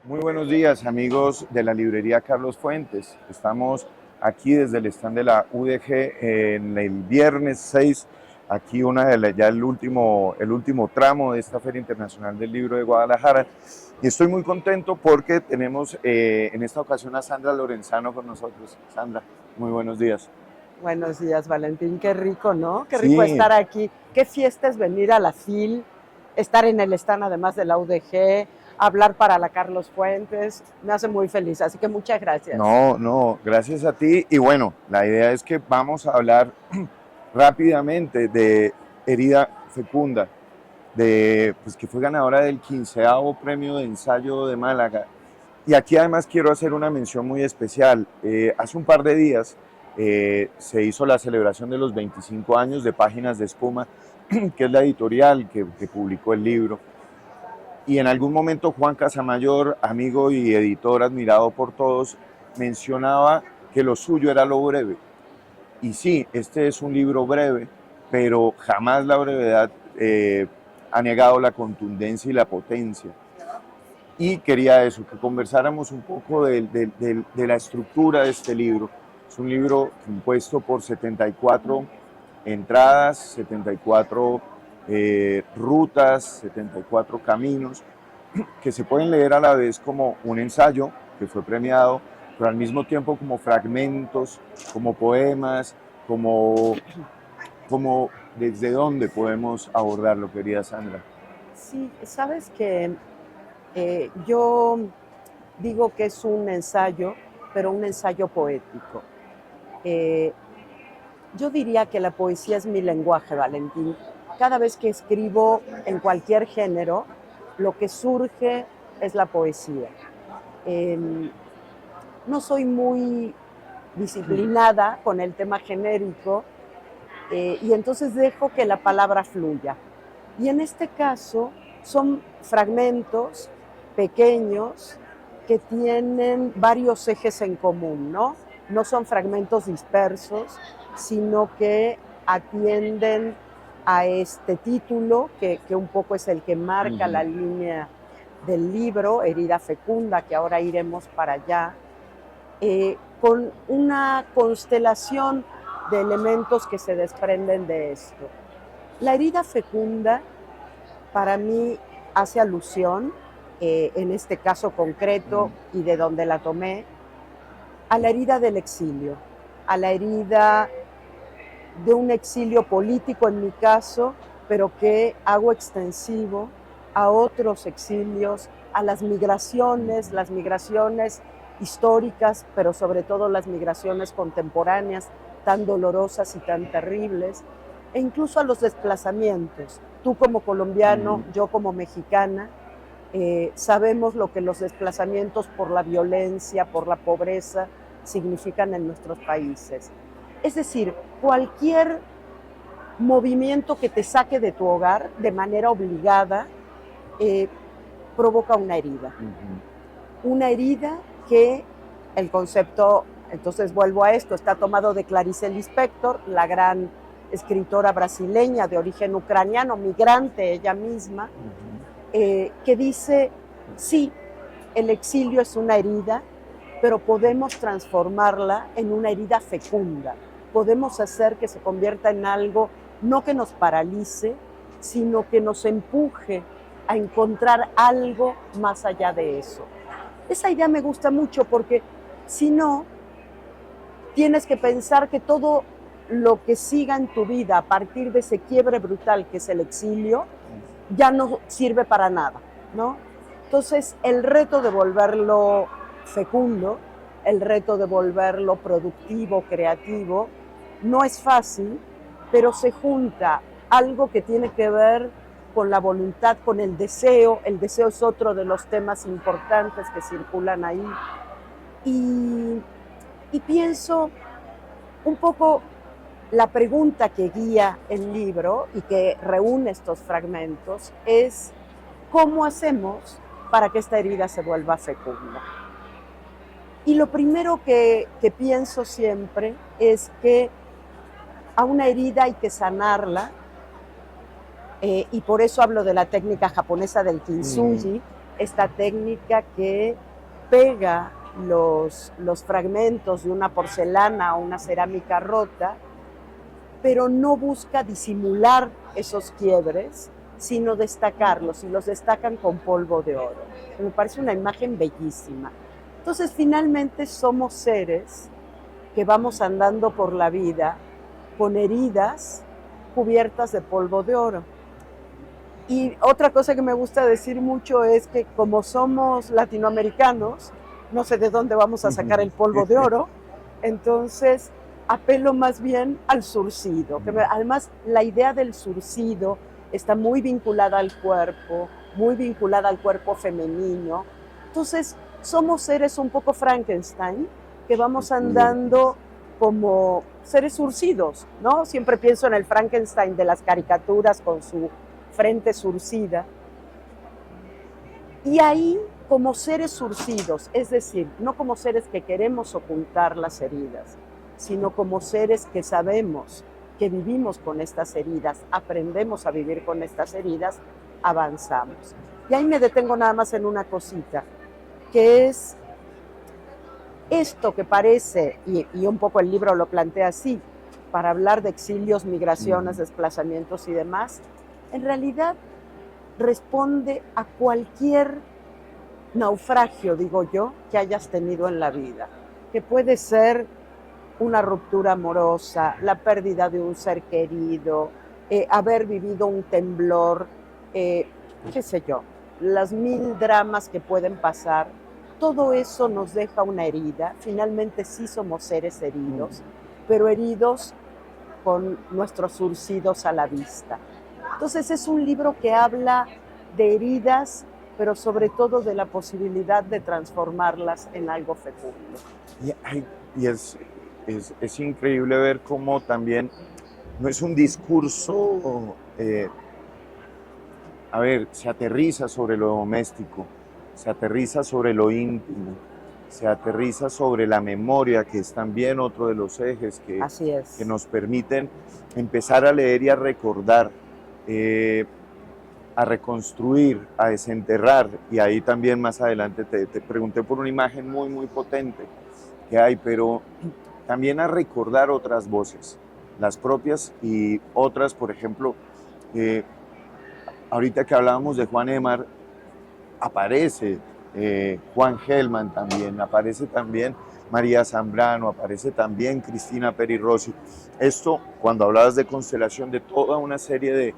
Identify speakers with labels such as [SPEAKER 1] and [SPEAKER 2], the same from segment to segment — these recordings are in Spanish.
[SPEAKER 1] Muy buenos días, amigos de la librería Carlos Fuentes. Estamos aquí desde el stand de la UDG en el viernes 6, aquí ya el último tramo de esta Feria Internacional del Libro de Guadalajara. Y estoy muy contento porque tenemos en esta ocasión a Sandra Lorenzano con nosotros. Sandra, muy buenos días.
[SPEAKER 2] Buenos días, Valentín. Qué rico, ¿no? Qué rico
[SPEAKER 1] Sí,
[SPEAKER 2] estar aquí. Qué fiesta es venir a la FIL, estar en el stand además de la UDG, hablar para la Carlos Fuentes. Me hace muy feliz, así que muchas gracias.
[SPEAKER 1] no, no, gracias a ti. Y bueno, la idea es que vamos a hablar rápidamente de Herida Fecunda, pues, que fue ganadora del 15º premio de ensayo de Málaga. Y aquí además quiero hacer una mención muy especial. Hace un par de días se hizo la celebración de los 25 años de Páginas de Espuma, que es la editorial que publicó el libro. Y en algún momento Juan Casamayor, amigo y editor admirado por todos, mencionaba que lo suyo era lo breve. Y sí, este es un libro breve, pero jamás la brevedad ha negado la contundencia y la potencia. Y quería eso, que conversáramos un poco de la estructura de este libro. Es un libro compuesto por 74 entradas, 74 rutas, 74 caminos, que se pueden leer a la vez como un ensayo que fue premiado, pero al mismo tiempo como fragmentos, como poemas, como desde dónde podemos abordarlo, querida Sandra.
[SPEAKER 2] Sí, sabes que yo digo que es un ensayo, pero un ensayo poético. Eh, yo diría que la poesía es mi lenguaje, Valentín. Cada vez que escribo en cualquier género, lo que surge es la poesía. Eh, no soy muy disciplinada con el tema genérico y entonces dejo que la palabra fluya. Y en este caso son fragmentos pequeños que tienen varios ejes en común, ¿no? No son fragmentos dispersos, sino que atienden a este título, que un poco es el que marca la línea del libro, Herida Fecunda, que ahora iremos para allá, con una constelación de elementos que se desprenden de esto. La herida fecunda, para mí, hace alusión, en este caso concreto y de donde la tomé, a la herida del exilio, a la herida de un exilio político en mi caso, pero que hago extensivo a otros exilios, a las migraciones históricas, pero sobre todo las migraciones contemporáneas, tan dolorosas y tan terribles, e incluso a los desplazamientos. Tú como colombiano, yo como mexicana, sabemos lo que los desplazamientos por la violencia, por la pobreza, significan en nuestros países. Es decir, cualquier movimiento que te saque de tu hogar de manera obligada provoca una herida. Una herida que el concepto, entonces vuelvo a esto, está tomado de Clarice Lispector, la gran escritora brasileña de origen ucraniano, migrante ella misma, que dice, sí, el exilio es una herida, pero podemos transformarla en una herida fecunda. Podemos hacer que se convierta en algo no que nos paralice, sino que nos empuje a encontrar algo más allá de eso. Esa idea me gusta mucho porque si no, tienes que pensar que todo lo que siga en tu vida a partir de ese quiebre brutal que es el exilio, ya no sirve para nada, ¿no? Entonces, el reto de volverlo fecundo, el reto de volverlo productivo, creativo, no es fácil, pero se junta algo que tiene que ver con la voluntad, con el deseo es otro de los temas importantes que circulan ahí, y pienso un poco la pregunta que guía el libro y que reúne estos fragmentos es ¿cómo hacemos para que esta herida se vuelva fecunda? Y lo primero que pienso siempre es que a una herida hay que sanarla, y por eso hablo de la técnica japonesa del kintsugi, esta técnica que pega los fragmentos de una porcelana o una cerámica rota, pero no busca disimular esos quiebres, sino destacarlos, y los destacan con polvo de oro. Me parece una imagen bellísima. Entonces, finalmente somos seres que vamos andando por la vida con heridas cubiertas de polvo de oro. Y otra cosa que me gusta decir mucho es que como somos latinoamericanos, no sé de dónde vamos a sacar el polvo de oro, entonces apelo más bien al surcido. Además, la idea del surcido está muy vinculada al cuerpo, muy vinculada al cuerpo femenino. Entonces, somos seres un poco Frankenstein, que vamos andando como seres surcidos, ¿no? Siempre pienso en el Frankenstein de las caricaturas con su frente surcida. Y ahí, como seres surcidos, es decir, no como seres que queremos ocultar las heridas, sino como seres que sabemos que vivimos con estas heridas, aprendemos a vivir con estas heridas, avanzamos. Y ahí me detengo nada más en una cosita, que es esto que parece, y un poco el libro lo plantea así, para hablar de exilios, migraciones, desplazamientos y demás, en realidad responde a cualquier naufragio, digo yo, que hayas tenido en la vida, que puede ser una ruptura amorosa, la pérdida de un ser querido, haber vivido un temblor, qué sé yo, las 1000 dramas que pueden pasar. Todo eso nos deja una herida. Finalmente sí somos seres heridos, pero heridos con nuestros surcidos a la vista. Entonces es un libro que habla de heridas, pero sobre todo de la posibilidad de transformarlas en algo fecundo.
[SPEAKER 1] Y es increíble ver cómo también no es un discurso, se aterriza sobre lo doméstico, se aterriza sobre lo íntimo, se aterriza sobre la memoria, que es también otro de los ejes que nos permiten empezar a leer y a recordar, a reconstruir, a desenterrar. Y ahí también más adelante te pregunté por una imagen muy, muy potente que hay, pero también a recordar otras voces, las propias y otras, por ejemplo, ahorita que hablábamos de Juan Emar, aparece Juan Gelman también, aparece también María Zambrano, aparece también Cristina Peri Rossi. Esto, cuando hablabas de constelación, de toda una serie de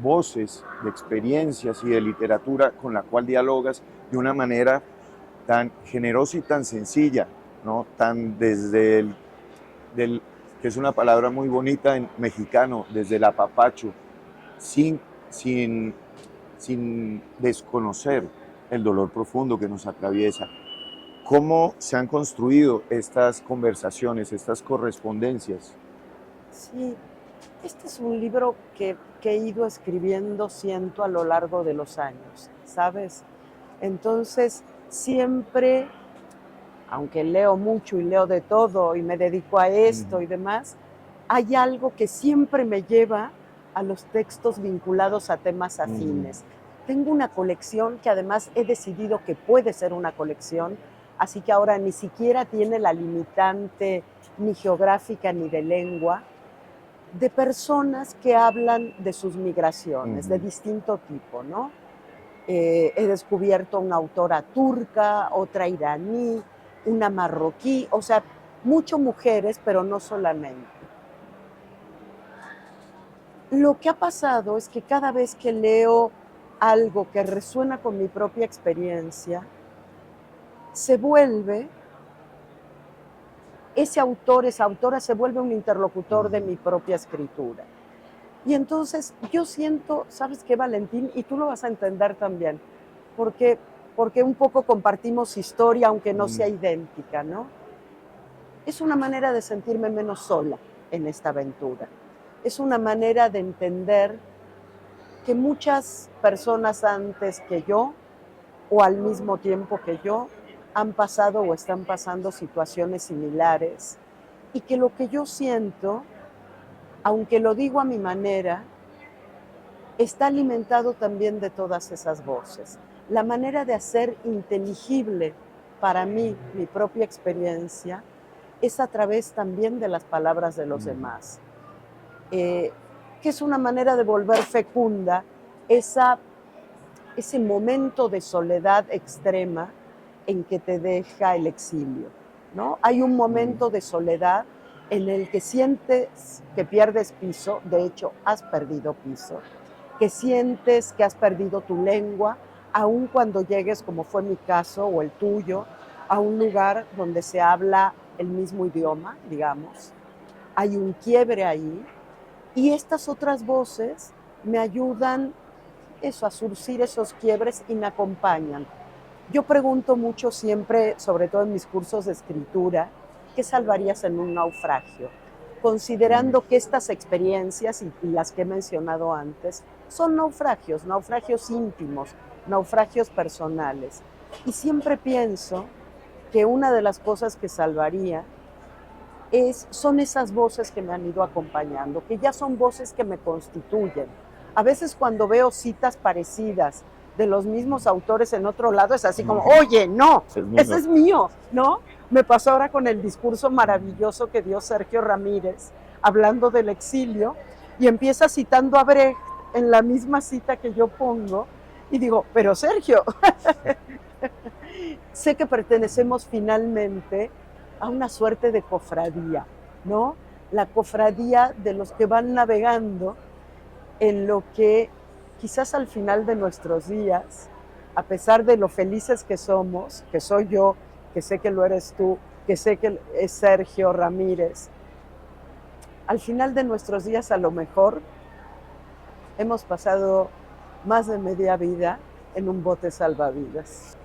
[SPEAKER 1] voces, de experiencias y de literatura con la cual dialogas de una manera tan generosa y tan sencilla, ¿no? Tan desde que es una palabra muy bonita en mexicano, desde el apapacho, sin desconocer el dolor profundo que nos atraviesa. ¿Cómo se han construido estas conversaciones, estas correspondencias?
[SPEAKER 2] Sí, este es un libro que he ido escribiendo, siento, a lo largo de los años, ¿sabes? Entonces, siempre, aunque leo mucho y leo de todo y me dedico a esto y demás, hay algo que siempre me lleva a los textos vinculados a temas afines. Tengo una colección que además he decidido que puede ser una colección, así que ahora ni siquiera tiene la limitante ni geográfica ni de lengua, de personas que hablan de sus migraciones, de distinto tipo, ¿no? He descubierto una autora turca, otra iraní, una marroquí, o sea, mucho mujeres, pero no solamente. Lo que ha pasado es que cada vez que leo algo que resuena con mi propia experiencia, se vuelve, ese autor, esa autora se vuelve un interlocutor de mi propia escritura. Y entonces yo siento, ¿sabes qué, Valentín? Y tú lo vas a entender también, porque un poco compartimos historia, aunque no sea idéntica, ¿no? Es una manera de sentirme menos sola en esta aventura. Es una manera de entender que muchas personas antes que yo, o al mismo tiempo que yo, han pasado o están pasando situaciones similares, y que lo que yo siento, aunque lo digo a mi manera, está alimentado también de todas esas voces. La manera de hacer inteligible para mí mi propia experiencia es a través también de las palabras de los demás, que es una manera de volver fecunda ese momento de soledad extrema en que te deja el exilio, ¿no? Hay un momento de soledad en el que sientes que pierdes piso, de hecho has perdido piso, que sientes que has perdido tu lengua, aun cuando llegues, como fue mi caso o el tuyo, a un lugar donde se habla el mismo idioma, digamos. Hay un quiebre ahí y estas otras voces me ayudan a surcir esos quiebres y me acompañan. Yo pregunto mucho siempre, sobre todo en mis cursos de escritura, ¿qué salvarías en un naufragio? Considerando que estas experiencias y las que he mencionado antes son naufragios íntimos, naufragios personales. Y siempre pienso que una de las cosas que salvaría son esas voces que me han ido acompañando, que ya son voces que me constituyen. A veces cuando veo citas parecidas de los mismos autores en otro lado, es así como, oye, no, ese es mío, ¿no? Me pasó ahora con el discurso maravilloso que dio Sergio Ramírez, hablando del exilio, y empieza citando a Brecht en la misma cita que yo pongo, y digo, pero Sergio, sé que pertenecemos finalmente a una suerte de cofradía, ¿no? La cofradía de los que van navegando en lo que quizás al final de nuestros días, a pesar de lo felices que somos, que soy yo, que sé que lo eres tú, que sé que es Sergio Ramírez, al final de nuestros días a lo mejor hemos pasado más de media vida en un bote salvavidas.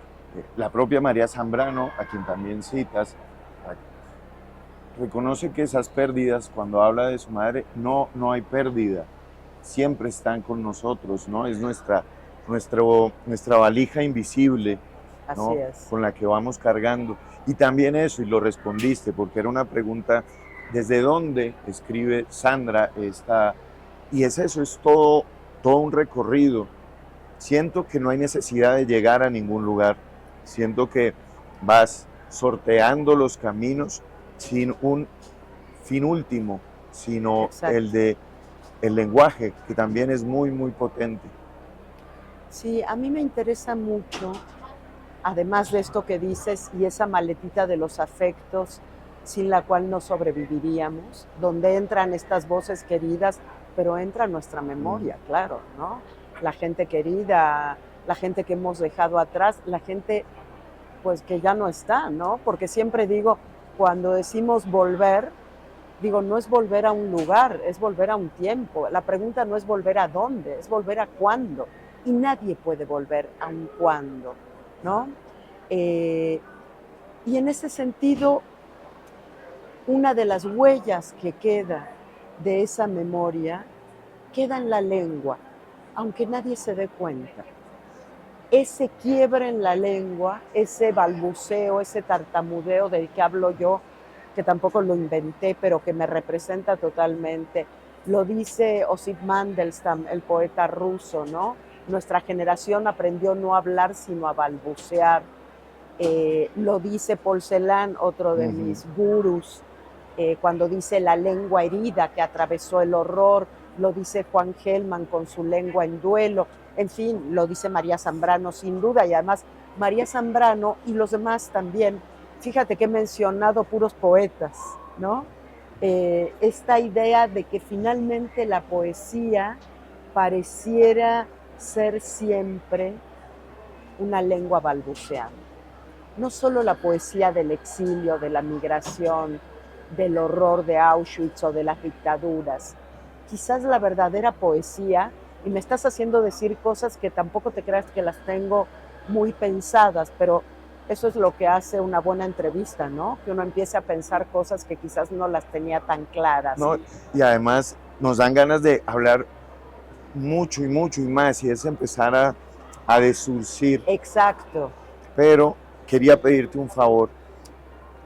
[SPEAKER 1] La propia María Zambrano, a quien también citas, reconoce que esas pérdidas, cuando habla de su madre, no hay pérdida, siempre están con nosotros, ¿no? Es nuestra valija invisible, ¿no?
[SPEAKER 2] Así es.
[SPEAKER 1] Con la que vamos cargando. Y también eso, y lo respondiste, porque era una pregunta, ¿desde dónde escribe Sandra esta? Y es eso, es todo un recorrido. Siento que no hay necesidad de llegar a ningún lugar, siento que vas sorteando los caminos sin un fin último, sino
[SPEAKER 2] Exacto.
[SPEAKER 1] el lenguaje, que también es muy, muy potente.
[SPEAKER 2] Sí, a mí me interesa mucho, además de esto que dices, y esa maletita de los afectos sin la cual no sobreviviríamos, donde entran estas voces queridas, pero entra nuestra memoria, claro, ¿no? La gente querida, la gente que hemos dejado atrás, la gente pues que ya no está, ¿no? Porque siempre digo, cuando decimos volver, digo, no es volver a un lugar, es volver a un tiempo. La pregunta no es volver a dónde, es volver a cuándo. Y nadie puede volver a un cuándo, ¿no? Y en ese sentido, una de las huellas que queda de esa memoria queda en la lengua, aunque nadie se dé cuenta. Ese quiebre en la lengua, ese balbuceo, ese tartamudeo del que hablo yo, que tampoco lo inventé, pero que me representa totalmente. Lo dice Osip Mandelstam, el poeta ruso, ¿no? Nuestra generación aprendió no a hablar, sino a balbucear. Lo dice Paul Celan, otro de mis gurús, cuando dice la lengua herida que atravesó el horror. Lo dice Juan Gelman con su lengua en duelo. En fin, lo dice María Zambrano sin duda, y además María Zambrano y los demás también. Fíjate que he mencionado puros poetas, ¿no? Esta idea de que finalmente la poesía pareciera ser siempre una lengua balbuceante. No solo la poesía del exilio, de la migración, del horror de Auschwitz o de las dictaduras. Quizás la verdadera poesía, y me estás haciendo decir cosas que tampoco te creas que las tengo muy pensadas, pero eso es lo que hace una buena entrevista, ¿no? Que uno empiece a pensar cosas que quizás no las tenía tan claras.
[SPEAKER 1] No, y además nos dan ganas de hablar mucho y mucho y más, y es empezar a desurcir.
[SPEAKER 2] Exacto.
[SPEAKER 1] Pero quería pedirte un favor.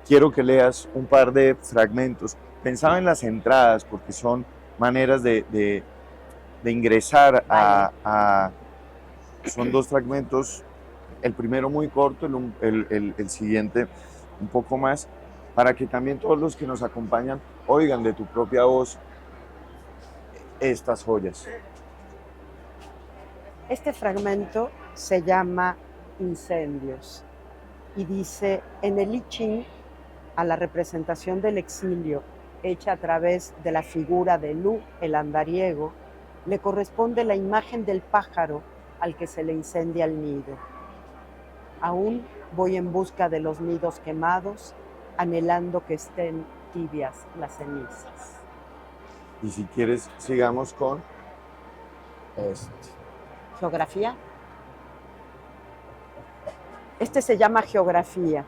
[SPEAKER 1] Quiero que leas un par de fragmentos. Pensaba en las entradas porque son maneras de de ingresar
[SPEAKER 2] Vale.
[SPEAKER 1] Son dos fragmentos, el primero muy corto, el siguiente un poco más, para que también todos los que nos acompañan oigan de tu propia voz estas joyas.
[SPEAKER 2] Este fragmento se llama Incendios y dice: en el I Ching, a la representación del exilio hecha a través de la figura de Lu, el andariego, le corresponde la imagen del pájaro al que se le incendia el nido. Aún voy en busca de los nidos quemados, anhelando que estén tibias las cenizas.
[SPEAKER 1] Y si quieres, sigamos con
[SPEAKER 2] ¿Geografía? Este se llama Geografía.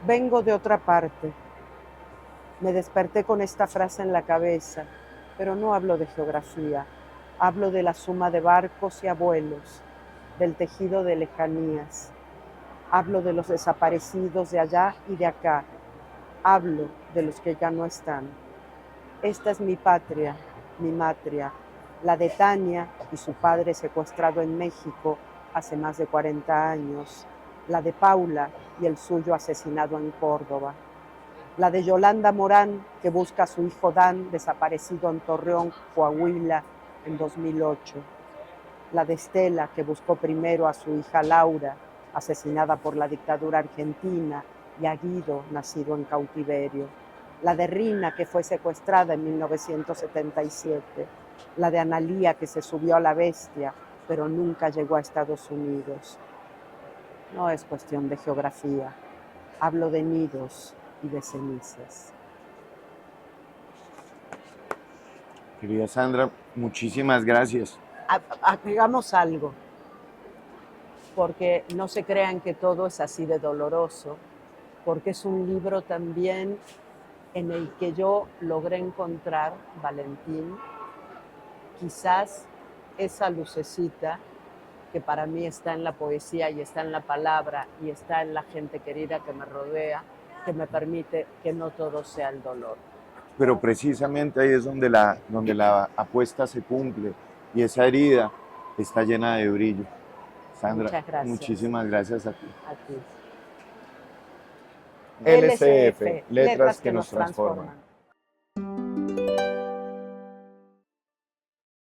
[SPEAKER 2] Vengo de otra parte. Me desperté con esta frase en la cabeza, pero no hablo de geografía. Hablo de la suma de barcos y abuelos, del tejido de lejanías. Hablo de los desaparecidos de allá y de acá. Hablo de los que ya no están. Esta es mi patria, mi matria, la de Tania y su padre secuestrado en México hace más de 40 años, la de Paula y el suyo asesinado en Córdoba, la de Yolanda Morán, que busca a su hijo Dan, desaparecido en Torreón, Coahuila, en 2008, la de Estela, que buscó primero a su hija Laura, asesinada por la dictadura argentina, y a Guido, nacido en cautiverio, la de Rina, que fue secuestrada en 1977, la de Analía, que se subió a la bestia, pero nunca llegó a Estados Unidos. No es cuestión de geografía, hablo de nidos y de cenizas.
[SPEAKER 1] Querida Sandra, muchísimas gracias.
[SPEAKER 2] Hagamos algo, porque no se crean que todo es así de doloroso, porque es un libro también en el que yo logré encontrar, Valentín, quizás esa lucecita que para mí está en la poesía y está en la palabra y está en la gente querida que me rodea, que me permite que no todo sea el dolor.
[SPEAKER 1] Pero precisamente ahí es donde la apuesta se cumple y esa herida está llena de brillo. Sandra,
[SPEAKER 2] Muchas gracias.
[SPEAKER 1] muchísimas gracias a ti.
[SPEAKER 2] A ti.
[SPEAKER 1] LCF, letras que nos transforman.